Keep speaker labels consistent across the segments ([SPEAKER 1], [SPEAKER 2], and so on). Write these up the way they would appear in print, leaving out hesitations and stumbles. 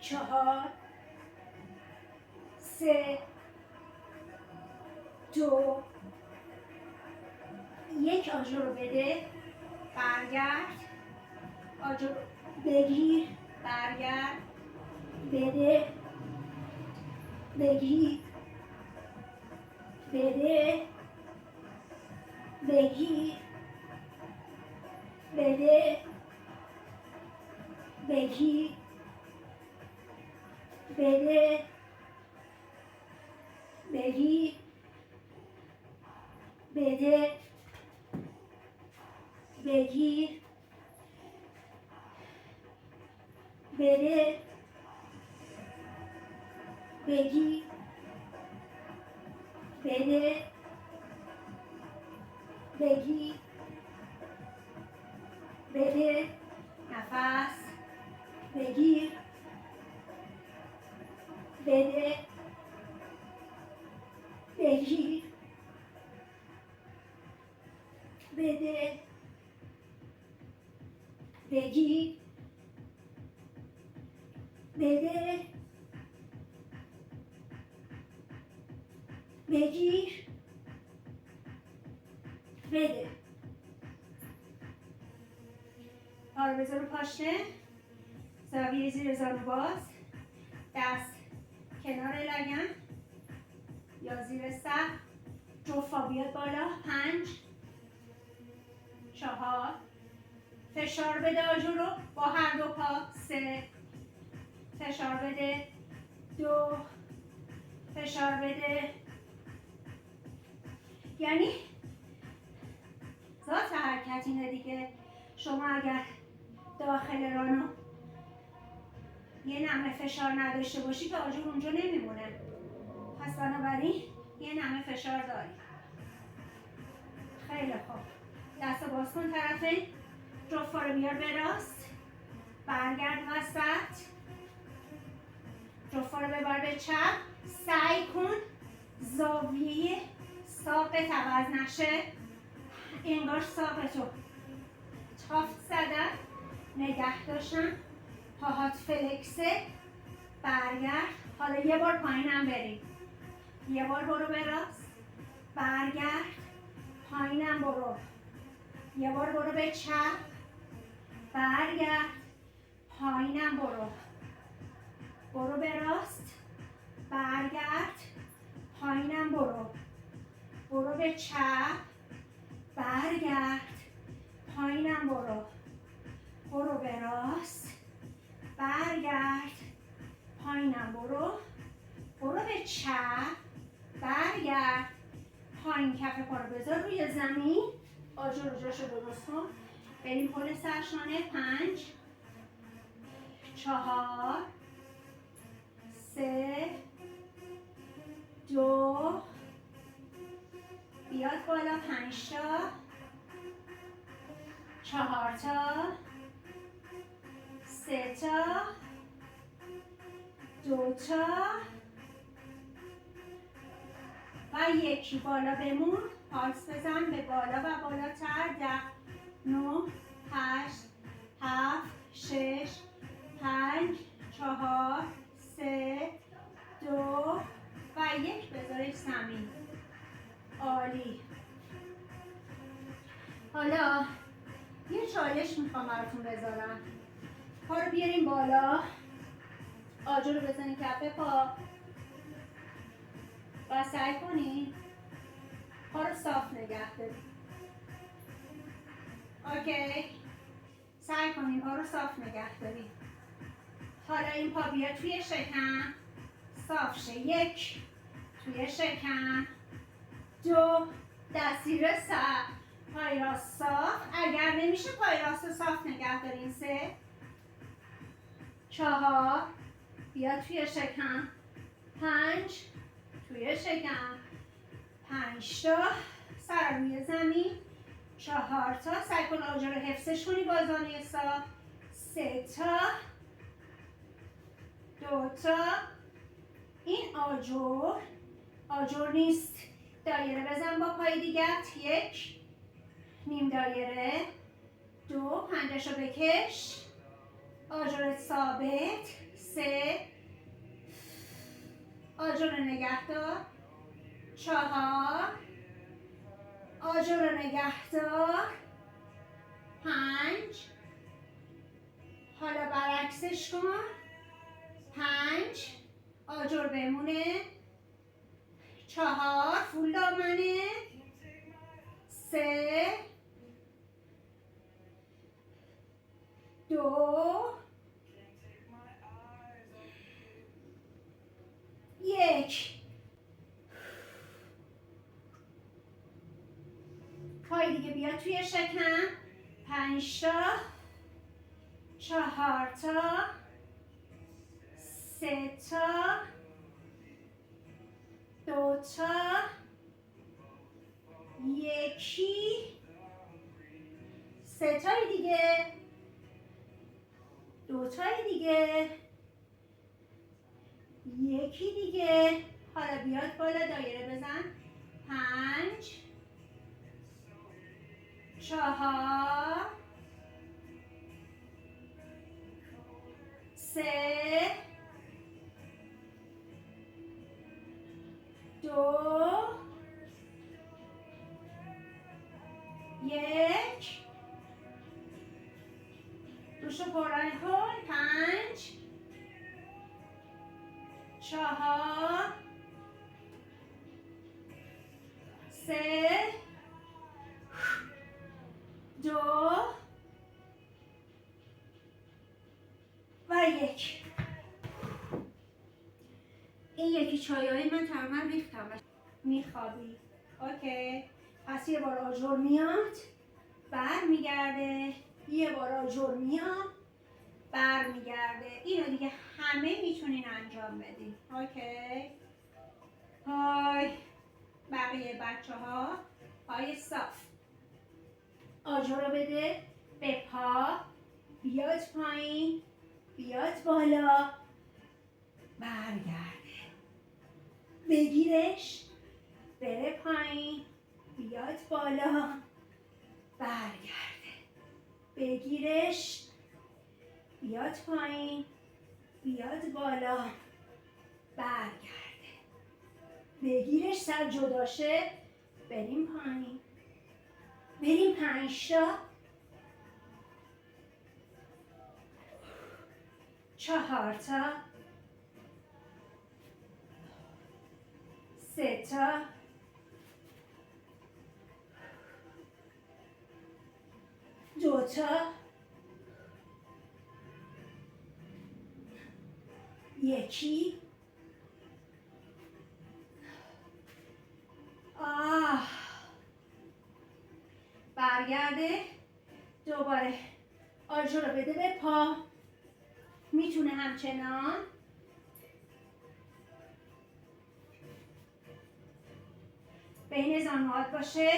[SPEAKER 1] 4 3 2 1 آجر رو بده، برگرد، آجر رو بگیر، برگرد، بده، بگیر، بده، بگیر، بده، بگیر، بده، بگیر، بده، بگیر، بده، بگیر، بده، بگیر، بده، نفس بگیر، بده، بگیر، بده، بگیر، بده، بگیر، بده. پا رو بذار رو پاشنه، زاویه زیر زانو باز، دست کنار لگن یا زیر سر، جفا بیاد بالا. 5 4 فشار بده آجر رو با هر دو پا. 3 فشار بده. 2 فشار بده. یعنی ذات حرکت اینه دیگه. شما اگر داخل رانو یه نمه فشار نداشته باشی که آجر اونجا نمیمونه، پس بنابراین یه نمه فشار داری. خیلی خوب، دست باز کن طرفین، جفا رو بیار به راست، برگرد وسط، جفا رو ببر به چپ. سعی کن زاویه ساقت عوض نشه، انگار ساقتو تافت زدن، نگه داشتن، پاهات فلکسه، برگرد. حالا یه بار پایینم بریم، یه بار برو به راست، برگرد، پایینم برو، یه بار برو به چپ، برگرد، پایینم برو، برو به راست، برگرد، پایینم برو، برو به چپ، برگرد، پایینم برو، برو به راست، برگرد، پایینم برو، برو به چپ، برگرد، پایین. کف پا رو بذار روی زمین، آجر رو جاشو درست کن، بریم پل سرشانه. 5 4 3 2 بیاد بالا. 5 تا 4 تا 3 تا 2 تا و 1. بالا بمون، پالس بزن به بالا و بالاتر. 10 9 8 7 6 5 4 3 2 و 1. بذارش زمین. عالی. حالا یه چالش میخوام براتون بذارم. پا رو بیاریم بالا، آجر رو بزنیم کف پا و سعی کنین پا رو صاف نگه داریم. اوکی؟ سعی کنین پا رو صاف نگه داریم. حالا این پا بیاد توی شکم، صاف شه. 1 توی شکم، 2 دست زیر سر، پای راست صاف. اگر نمیشه پای راست رو صاف نگه دارین. 3 4 بیاد توی شکم، 5 توی شکم، 5 تا سر روی زمین، 4 تا سعی کن آجر رو حفظش کنی با زانوی صاف، 3 تا 2 تا. این آجر نیست. دایره بزن با پای دیگت. 1 نیم دایره، 2 پنجه‌شو بکش، آجرت ثابت، 3 آجر رو نگه دار 4 آجر رو نگه دار 5 حالا برعکسش کن 5 آجر بمونه 4 فول دامنه 3 2 1 پای دیگه بیا توی شکم 5 تا 4 تا 3 تا 2 تا 1 3 تای دیگه 2 تای دیگه 1 دیگه حالا بیاد بالا دایره بزن 5 4 3 2 1 روشو پررنگ کن 5 4 3 2 و 1 این یکی چایای من تقریبا ریختم میخوابی اوکی پس یه بار آجر میاد بر میگرده یه بار آجر میاد بر میگرده اینو دیگه همه میتونین انجام بدین اوکی های بقیه بچه ها پای صاف آجر رو بده به پا بیاد پایین بیاد بالا برگرده بگیرش بره پایین بیاد بالا برگرده بگیرش بیاد پایین بیاد بالا برگرده بگیرش سر جداشه بریم پایین بریم 5 تا 4 تا 3 تا 2 تا 1 برگرده دوباره آجر رو بده به پا میتونه همچنان بین زانوات باشه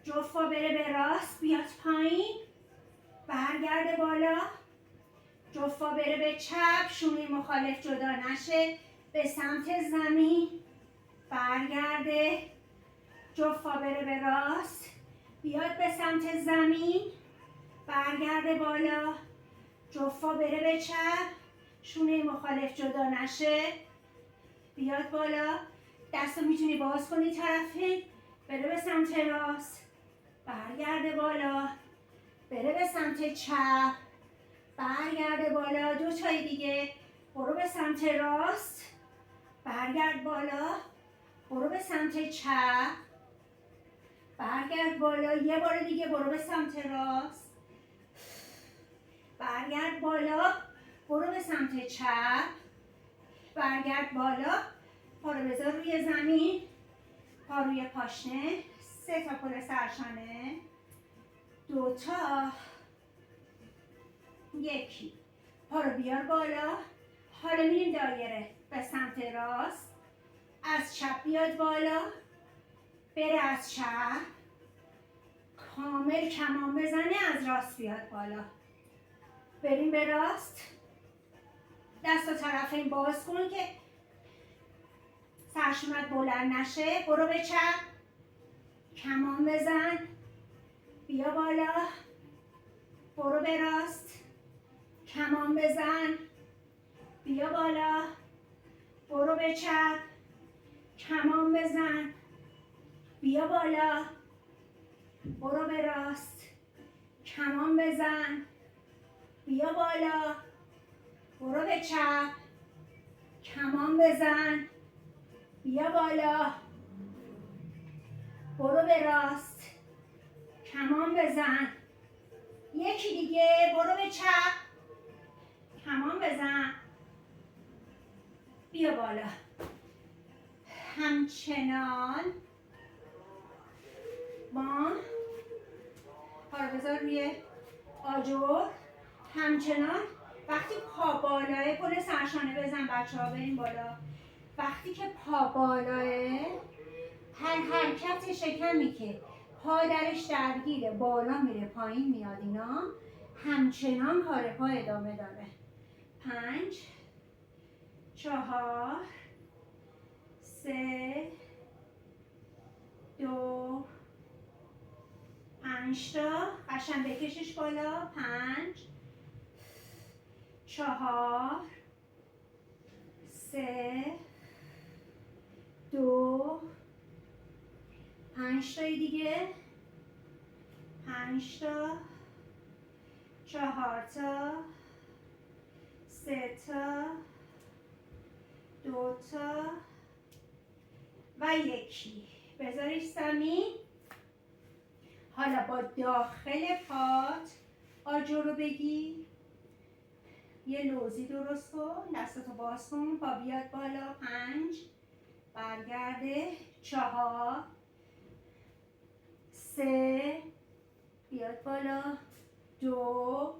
[SPEAKER 1] جفت پا بره به راست بیاد پایین برگرده بالا جفت پا بره به چپ شونه مخالف جدا نشه به سمت زمین برگرده جفت پا بره به راست بیاد به سمت زمین برگرده بالا جفت پا بره به چپ شونه مخالف جدا نشه بیاد بالا دست رو میتونی باز کنی طرفین بره به سمت راست برگرده بالا بره به سمت چپ برگرده بالا 2 تای دیگه برو به سمت راست برگرد بالا برو به سمت چپ برگرد بالا یه بار دیگه برو به سمت راست برگرد بالا برو به سمت چپ برگرد بالا پا رو بذار روی زمین پا روی پاشنه 3 تا پل سرشانه 2 تا 1 پا رو بیار بالا حالا میریم دایره به سمت راست از چپ بیاد بالا بره از چپ کامل کمان بزنه از راست بیاد بالا بریم به راست دست و طرفین باز کن که سرشونت بلند نشه برو به چپ کمان بزن بیا بالا برو به راست کمان بزن بیا بالا، برو به چپ، کمان بزن، بیا بالا، برو به راست، کمان بزن، بیا بالا، برو به چپ، کمان بزن، بیا بالا، برو به راست، کمان بزن، یکی دیگه، برو به چپ، کمان بزن، بیا بالا. همچنان ما پا رو بذار روی آجر. همچنان وقتی پا بالاه، پل سرشانه بزن بچه ها، بریم بالا. وقتی که پا بالاه، هر حرکت شکمی که پا درش درگیره، بالا میره پایین میاد، اینا همچنان کار پا ادامه داره. 5 4 3 2 5 تا قشنگ بکشش بالا. 5 4 3 2 5 تایی دیگه. 5 تا 4 تا 3 تا 2 تا و یکی. بذاریش زمین. حالا با داخل پات آجر رو بگیر، یه لوزی درست کن، دستتو باز کن، پا بیاد بالا. 5 برگرده. 4 3 بیاد بالا. 2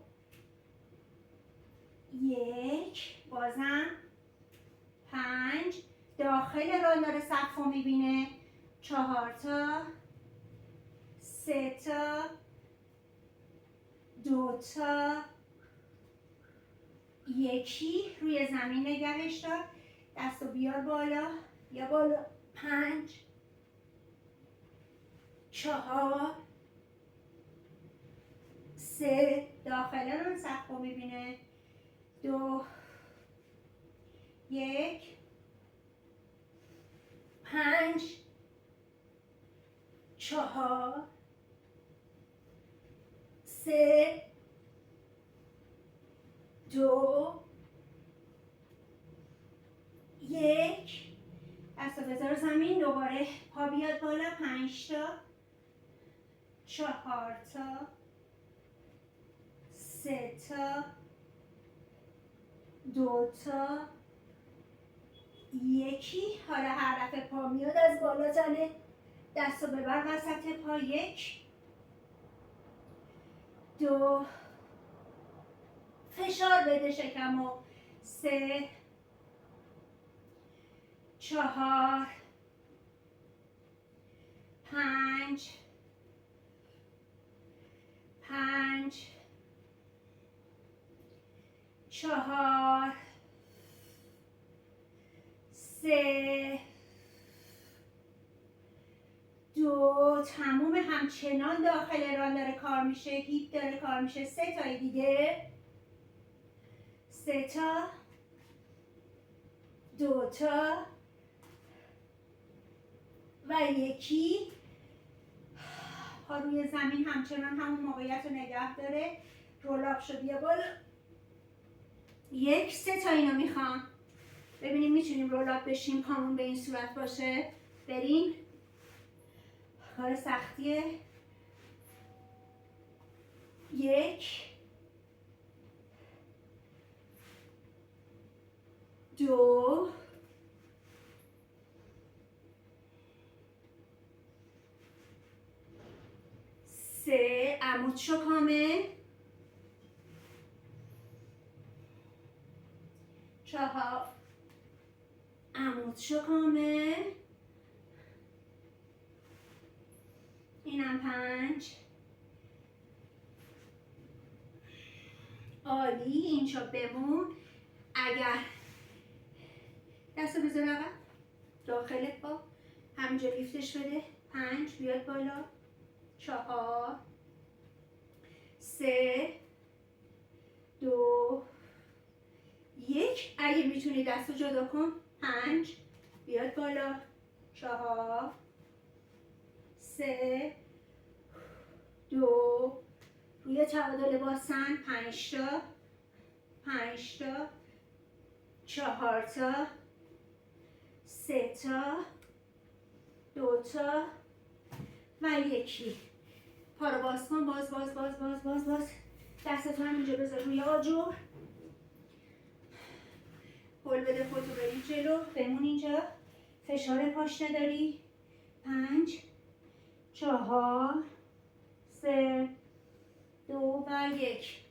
[SPEAKER 1] 1 بازم. 5 داخل راه داره سقف رو میبینه. 4 تا 3 تا 2 تا یکی. روی زمین نگهش دار، دستو بیار بالا، یا بالا. 5 4 3 داخل رو سقف رو میبینه. 2 1 5 4 3 2 1 دستو بذار زمین. دوباره پا بیاد بالا. 5 تا 4 تا 3 تا 2 تا یکی. حالا هر دفعه پا میاد از بالا زنه، دستو ببر وسط پا. 1 2 فشار بده شکمو. 3 4 5 4 3 2 تموم. همچنان داخل ران داره کار میشه، هیپ داره کار میشه. 3 تای دیگه. 3 تا 2 تا و یکی. پا روی زمین همچنان همون موقعیت رو نگه داره. رولاب شد. بیا بالا. 1 3 تا اینو میخوام ببینیم میتونیم رولاب بشیم، پامون به این صورت باشه. بریم. کار سختیه. 1 2 3 عمود شو کامل. 4 عمود شو کامل. اینم 5. عالی. این شو بمون. اگر دستو بذار عقب داخل پا، همینجا لیفتش بده. 5 بیاد بالا. 4 3 2 1 اگه میتونی دست رو جدا کن. 5 بیاد بالا. 4 3 2 روی تعادل باسن. 5 تا 5 تا 4 تا 3 تا 2 تا و 1. پا رو باز کن. باز باز باز باز باز باز. دستتو هم اینجا بذار روی آجر. هل بده خودتو بریم جلو. بمون اینجا. فشار پاش نداری. 5 4 3 2 و 1.